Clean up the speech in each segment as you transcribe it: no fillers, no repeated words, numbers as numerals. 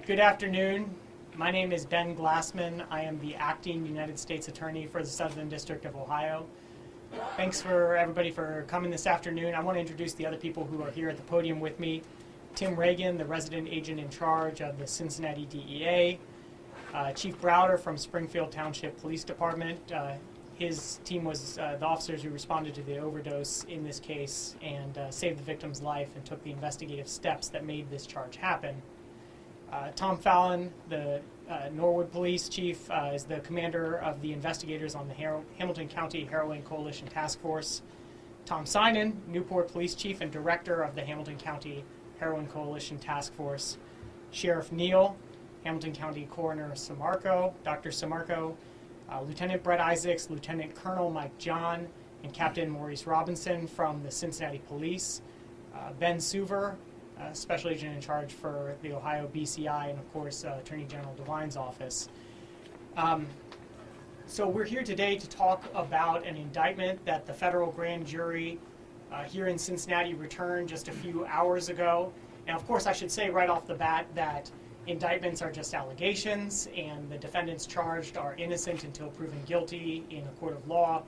Good afternoon. My name is Ben Glassman. I am the acting United States Attorney for the Southern District of Ohio. Thanks for everybody for coming this afternoon. I want to introduce the other people who are here at the podium with me. Tim Reagan, the resident agent in charge of the Cincinnati DEA. Chief Browder from Springfield Township Police Department. His team was the officers who responded to the overdose in this case and saved the victim's life and took the investigative steps that made this charge happen. Tom Fallon, the Norwood Police Chief, is the commander of the investigators on the Hamilton County Heroin Coalition Task Force. Tom Synan, Newport Police Chief and Director of the Hamilton County Heroin Coalition Task Force. Sheriff Neal, Hamilton County Coroner Samarco, Dr. Samarco, Lieutenant Brett Isaacs, Lieutenant Colonel Mike John, and Captain Maurice Robinson from the Cincinnati Police. Ben Suver, Special Agent in charge for the Ohio BCI, and of course Attorney General DeWine's office. So we're here today to talk about an indictment that the federal grand jury here in Cincinnati returned just a few hours ago. And of course I should say right off the bat that indictments are just allegations, and the defendants charged are innocent until proven guilty in a court of law.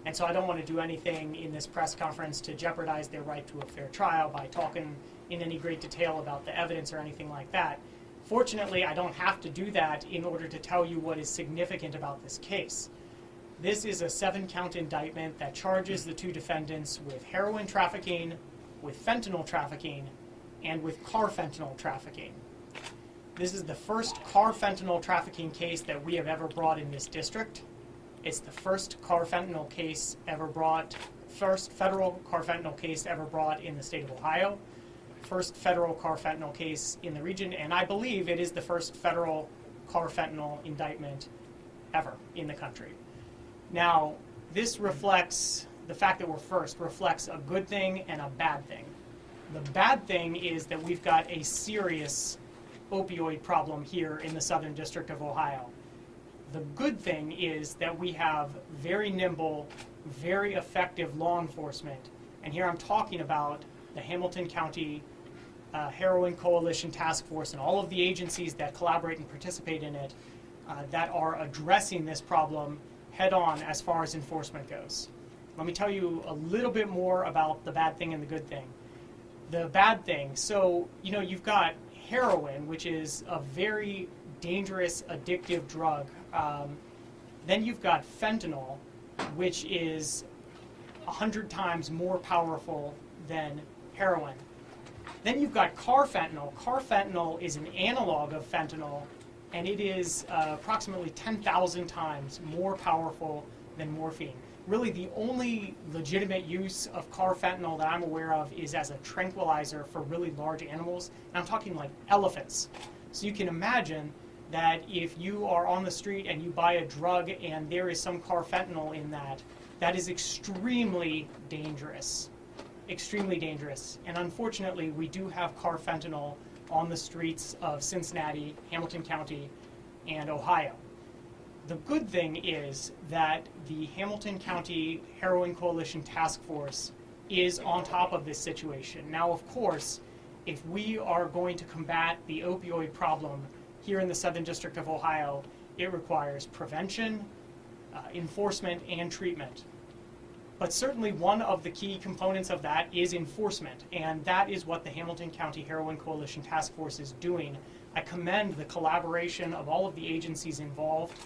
And so I don't want to do anything in this press conference to jeopardize their right to a fair trial by talking in any great detail about the evidence or anything like that. Fortunately, I don't have to do that in order to tell you what is significant about this case. This is a 7-count indictment that charges the two defendants with heroin trafficking, with fentanyl trafficking, and with carfentanil trafficking. This is the first carfentanil trafficking case that we have ever brought in this district. It's the first carfentanil case ever brought, first federal carfentanil case ever brought in the state of Ohio, first federal carfentanil case in the region, and I believe it is the first federal carfentanil indictment ever in the country. Now, this reflects, the fact that we're first reflects a good thing and a bad thing. The bad thing is that we've got a serious opioid problem here in the Southern District of Ohio. The good thing is that we have very nimble, very effective law enforcement, and here I'm talking about the Hamilton County Heroin Coalition Task Force and all of the agencies that collaborate and participate in it that are addressing this problem head-on as far as enforcement goes. Let me tell you a little bit more about the bad thing and the good thing. The bad thing, so you've got heroin, which is a very dangerous, addictive drug. Then you've got fentanyl, which is 100 times more powerful than heroin. Then you've got carfentanil. Carfentanil is an analog of fentanyl, and it is approximately 10,000 times more powerful than morphine. Really, the only legitimate use of carfentanil that I'm aware of is as a tranquilizer for really large animals, and I'm talking like elephants. So you can imagine that if you are on the street and you buy a drug and there is some carfentanil in that, that is extremely dangerous. Extremely dangerous. And unfortunately, we do have carfentanil on the streets of Cincinnati, Hamilton County, and Ohio. The good thing is that the Hamilton County Heroin Coalition Task Force is on top of this situation. Now, of course, if we are going to combat the opioid problem here in the Southern District of Ohio, it requires prevention, enforcement, and treatment. But certainly one of the key components of that is enforcement, and that is what the Hamilton County Heroin Coalition Task Force is doing. I commend the collaboration of all of the agencies involved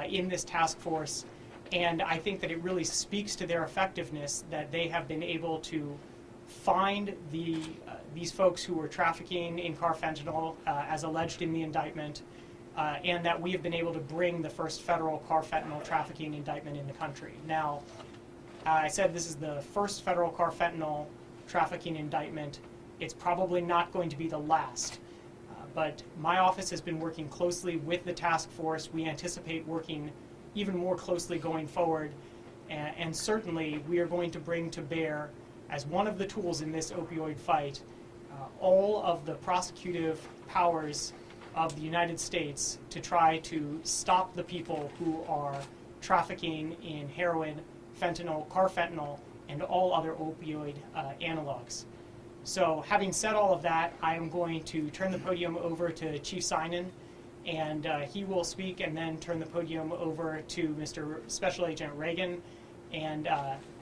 in this task force, and I think that it really speaks to their effectiveness that they have been able to find these folks who were trafficking in carfentanil as alleged in the indictment, and that we have been able to bring the first federal carfentanil trafficking indictment in the country. Now, I said this is the first federal carfentanil trafficking indictment. It's probably not going to be the last. But my office has been working closely with the task force. We anticipate working even more closely going forward. And certainly we are going to bring to bear, as one of the tools in this opioid fight, all of the prosecutive powers of the United States to try to stop the people who are trafficking in heroin, fentanyl, carfentanil, and all other opioid analogs. So having said all of that, I am going to turn the podium over to Chief Synan, and he will speak, and then turn the podium over to Mr. Special Agent Reagan, and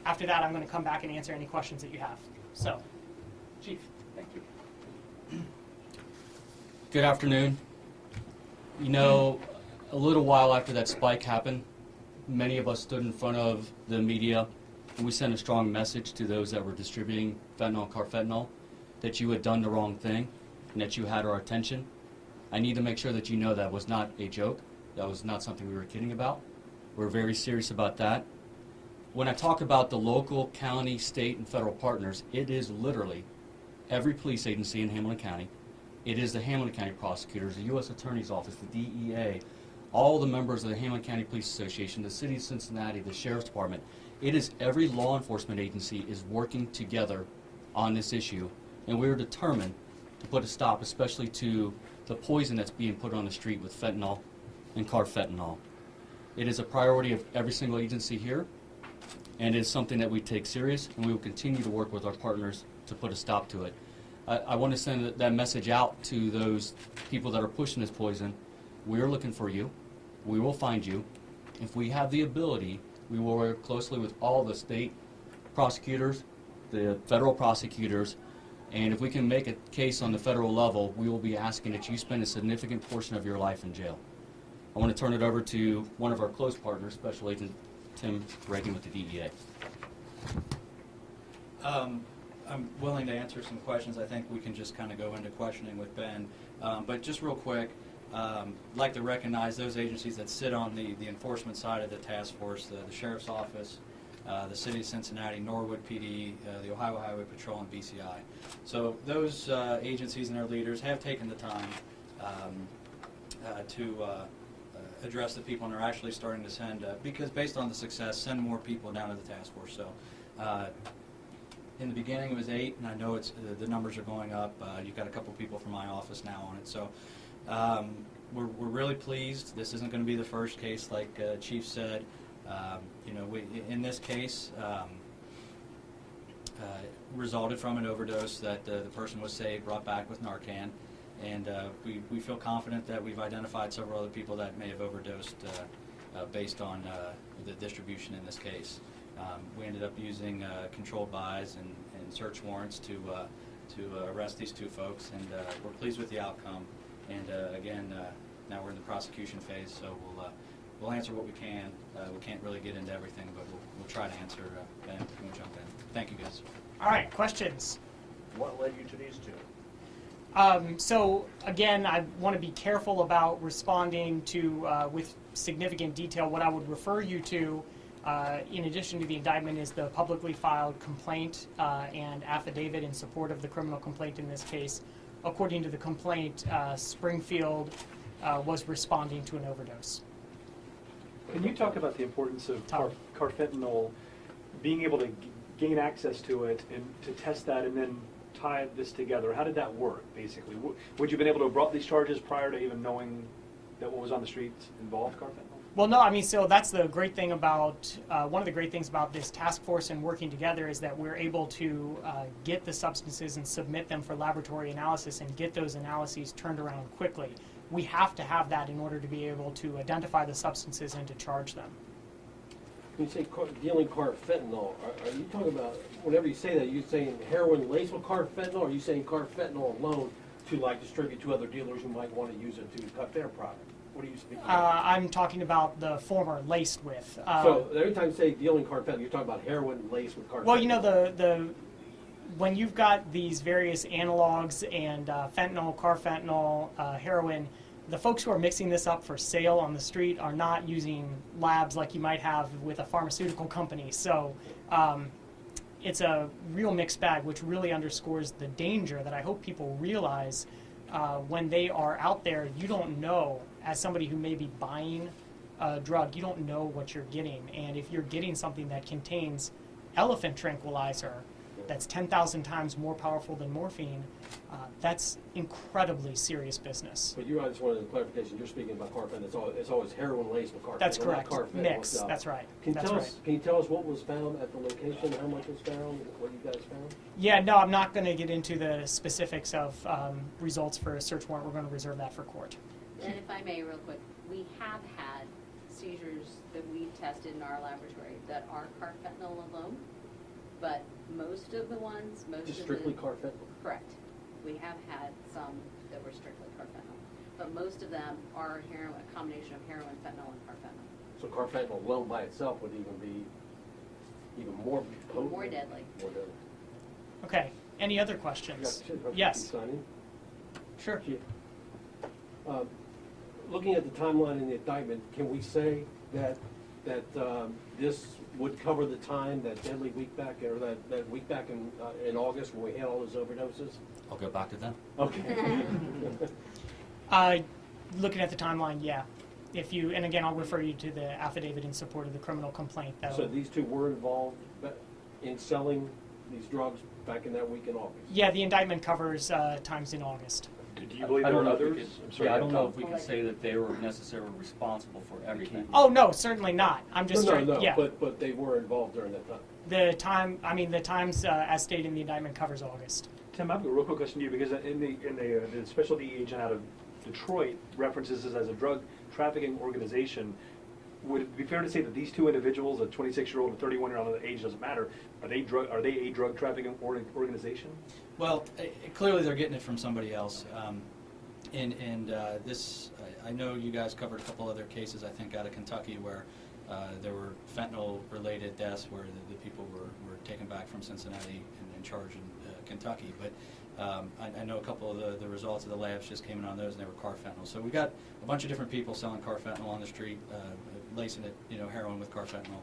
after that I'm going to come back and answer any questions that you have. So, Chief. Thank you. Good afternoon. You know, a little while after that spike happened, many of us stood in front of the media and we sent a strong message to those that were distributing fentanyl and carfentanil that you had done the wrong thing and that you had our attention. I need to make sure that you know that was not a joke. That was not something we were kidding about. We're very serious about that. When I talk about the local, county, state, and federal partners, it is literally every police agency in Hamilton County. It is the Hamilton County prosecutors, the U.S. Attorney's Office, the DEA, all the members of the Hamilton County Police Association, the City of Cincinnati, the Sheriff's Department. It is every law enforcement agency is working together on this issue, and we are determined to put a stop, especially to the poison that's being put on the street with fentanyl and carfentanil. It is a priority of every single agency here, and it is something that we take serious, and we will continue to work with our partners to put a stop to it. I want to send that message out to those people that are pushing this poison. We are looking for you. We will find you. If we have the ability, we will work closely with all the state prosecutors, the federal prosecutors, and if we can make a case on the federal level, we will be asking that you spend a significant portion of your life in jail. I want to turn it over to one of our close partners, Special Agent Tim Reagan with the DEA. I'm willing to answer some questions. I think we can just kind of go into questioning with Ben. But just real quick, I'd like to recognize those agencies that sit on the enforcement side of the task force, the Sheriff's Office, the City of Cincinnati, Norwood PD, the Ohio Highway Patrol, and BCI. So those agencies and their leaders have taken the time to address the people, and are actually starting to send, because based on the success, send more people down to the task force. So in the beginning it was 8, and I know it's the numbers are going up. You've got a couple people from my office now on it. So we're really pleased. This isn't going to be the first case, like Chief said. You know, in this case, resulted from an overdose that the person was saved, brought back with Narcan, and we feel confident that we've identified several other people that may have overdosed based on the distribution in this case. We ended up using controlled buys and search warrants to arrest these 2 folks, and we're pleased with the outcome. And again, now we're in the prosecution phase, so we'll answer what we can. We can't really get into everything, but we'll try to answer. Ben, can we jump in? Thank you, guys. All right, questions? What led you to these 2? So again, I want to be careful about responding to with significant detail. What I would refer you to, in addition to the indictment, is the publicly filed complaint and affidavit in support of the criminal complaint in this case. According to the complaint, Springfield was responding to an overdose. Can you talk about the importance of carfentanil, being able to gain access to it and to test that and then tie this together? How did that work, basically? Would you have been able to have brought these charges prior to even knowing that what was on the streets involved carfentanil? Well, no, I mean, so that's the great thing about, one of the great things about this task force and working together is that we're able to get the substances and submit them for laboratory analysis and get those analyses turned around quickly. We have to have that in order to be able to identify the substances and to charge them. When you say dealing carfentanil, are you talking about, whenever you say that, are you saying heroin laced with carfentanil, or are you saying carfentanil alone to like distribute to other dealers who might want to use it to cut their product? What are you speaking about? I'm talking about the former, laced with. So every time you say dealing carfentanil, you're talking about heroin laced with carfentanil. Well, you know, when you've got these various analogs and fentanyl, carfentanil, heroin, the folks who are mixing this up for sale on the street are not using labs like you might have with a pharmaceutical company. So it's a real mixed bag, which really underscores the danger that I hope people realize when they are out there. You don't know, as somebody who may be buying a drug, you don't know what you're getting. And if you're getting something that contains elephant tranquilizer, that's 10,000 times more powerful than morphine, that's incredibly serious business. But I just wanted a clarification, you're speaking about carfentanil, it's always heroin laced with carfentanil. That's not correct. carfentanil Mix. itself. That's right. Can That's right. you tell us what was found at the location, how much was found, what you guys found? Yeah, no, I'm not going to get into the specifics of results for a search warrant. We're going to reserve that for court. And if I may, real quick, we have had seizures that we tested in our laboratory that are carfentanil alone, but most of the ones, Just strictly carfentanil? Correct. We have had some that were strictly carfentanil, but most of them are heroin, a combination of heroin, fentanyl, and carfentanil. So carfentanil alone by itself would even be even more potent? More deadly. More deadly. Okay. Any other questions? Yes. Sure. Looking at the timeline in the indictment, can we say that this would cover the time, that deadly week back, or that week back in August when we had all those overdoses? I'll go back to them. Okay. Looking at the timeline, yeah. If you, and again, I'll refer you to the affidavit in support of the criminal complaint. So these two were involved in selling these drugs back in that week in August? Yeah, the indictment covers times in August. Do you believe I there don't are know if we others? could- I'm sorry, yeah, I don't know if Tom. we can say that they were necessarily responsible for everything. Oh no, certainly not. I'm just No, yeah. but they were involved during that time. The time, I mean, the times as stated in the indictment covers August. Tim, I've got a real quick question to you, because the special DE agent out of Detroit references this as a drug trafficking organization. Would it be fair to say that these two individuals, a 26-year-old and a 31-year-old, age doesn't matter, are they a drug trafficking organization? Well, clearly they're getting it from somebody else. This, I know you guys covered a couple other cases, I think, out of Kentucky where there were fentanyl-related deaths where the people were taken back from Cincinnati and charged in Kentucky. But I know a couple of the results of the labs just came in on those, and they were carfentanil. So we got a bunch of different people selling carfentanil on the street, lacing it, heroin with carfentanil.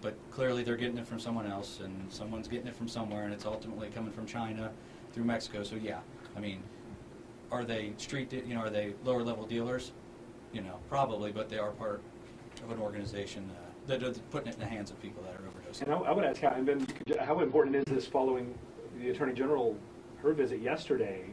But clearly they're getting it from someone else, and someone's getting it from somewhere, and it's ultimately coming from China through Mexico. So yeah, I mean, are they are they lower level dealers? Probably, but they are part of an organization that are putting it in the hands of people that are overdosing. And I would ask, how important is this following the Attorney General, her visit yesterday?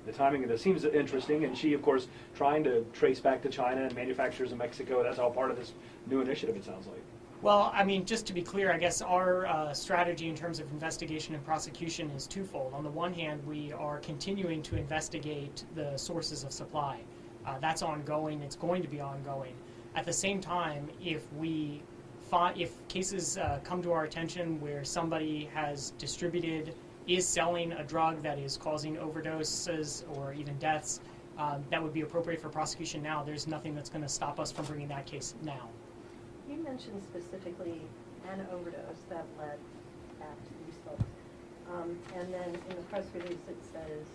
The timing of this seems interesting, and she, of course, trying to trace back to China and manufacturers in Mexico. That's all part of this new initiative, it sounds like. Well, I mean, just to be clear, I guess our strategy in terms of investigation and prosecution is twofold. On the one hand, we are continuing to investigate the sources of supply. That's ongoing. It's going to be ongoing. At the same time, if cases come to our attention where somebody has distributed, is selling a drug that is causing overdoses or even deaths, that would be appropriate for prosecution now. There's nothing that's going to stop us from bringing that case now. You mentioned specifically an overdose that led back to these folks. And then in the press release it says,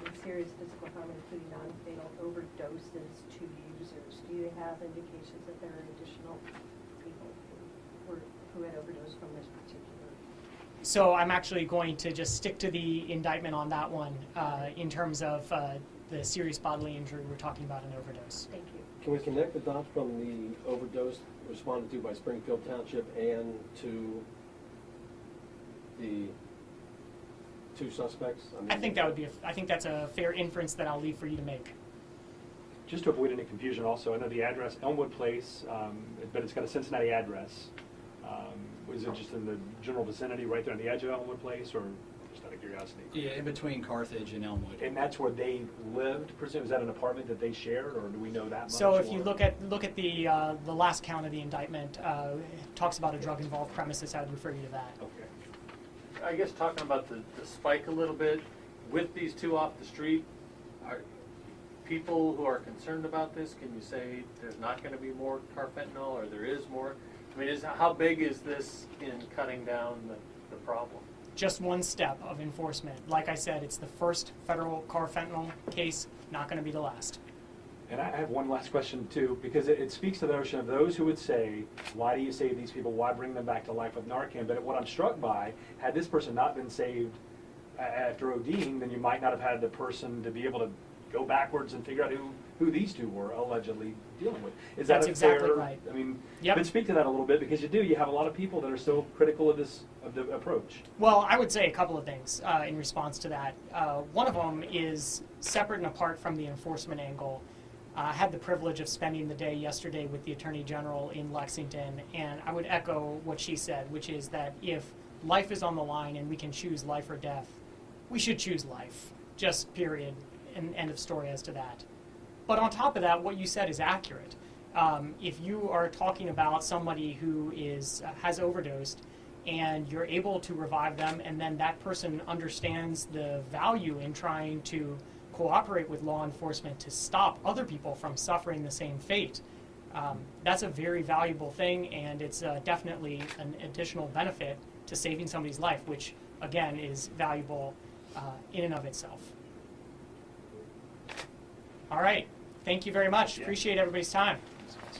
with serious physical harm including non-fatal overdoses to users. Do you have indications that there are additional people who had overdosed from this particular? So I'm actually going to just stick to the indictment on that one in terms of the serious bodily injury we're talking about an overdose. Thank you. Can we connect the dots from the overdose responded to by Springfield Township and to the two suspects? I think that would be. I think that's a fair inference that I'll leave for you to make. Just to avoid any confusion also, I know the address, Elmwood Place, but it's got a Cincinnati address. Was it just in the general vicinity right there on the edge of Elmwood Place, or just out of curiosity? Yeah, in between Carthage and Elmwood. And that's where they lived, presume? Is that an apartment that they shared, or do we know that much? So if you or- look at the last count of the indictment, it talks about a drug-involved premises. I would refer you to that. Okay. I guess talking about the spike a little bit, with these two off the street, are people who are concerned about this, can you say there's not going to be more carfentanil, or there is more? I mean, how big is this in cutting down the problem? Just one step of enforcement. Like I said, it's the first federal carfentanil case, not going to be the last. And I have one last question too, because it speaks to the notion of those who would say, why do you save these people? Why bring them back to life with Narcan? But what I'm struck by, had this person not been saved after ODing, then you might not have had the person to be able to go backwards and figure out who these two were allegedly dealing with. Is that That's a exactly fair, right. I mean, Yep. but speak to that a little bit, because you have a lot of people that are so critical of the approach. Well, I would say a couple of things in response to that. One of them is separate and apart from the enforcement angle. I had the privilege of spending the day yesterday with the Attorney General in Lexington, and I would echo what she said, which is that if life is on the line and we can choose life or death, we should choose life, just period, and end of story as to that. But on top of that, what you said is accurate. If you are talking about somebody who has overdosed and you're able to revive them, and then that person understands the value in trying to cooperate with law enforcement to stop other people from suffering the same fate, that's a very valuable thing, and it's definitely an additional benefit to saving somebody's life, which, again, is valuable in and of itself. All right. Thank you very much. Yeah. Appreciate everybody's time.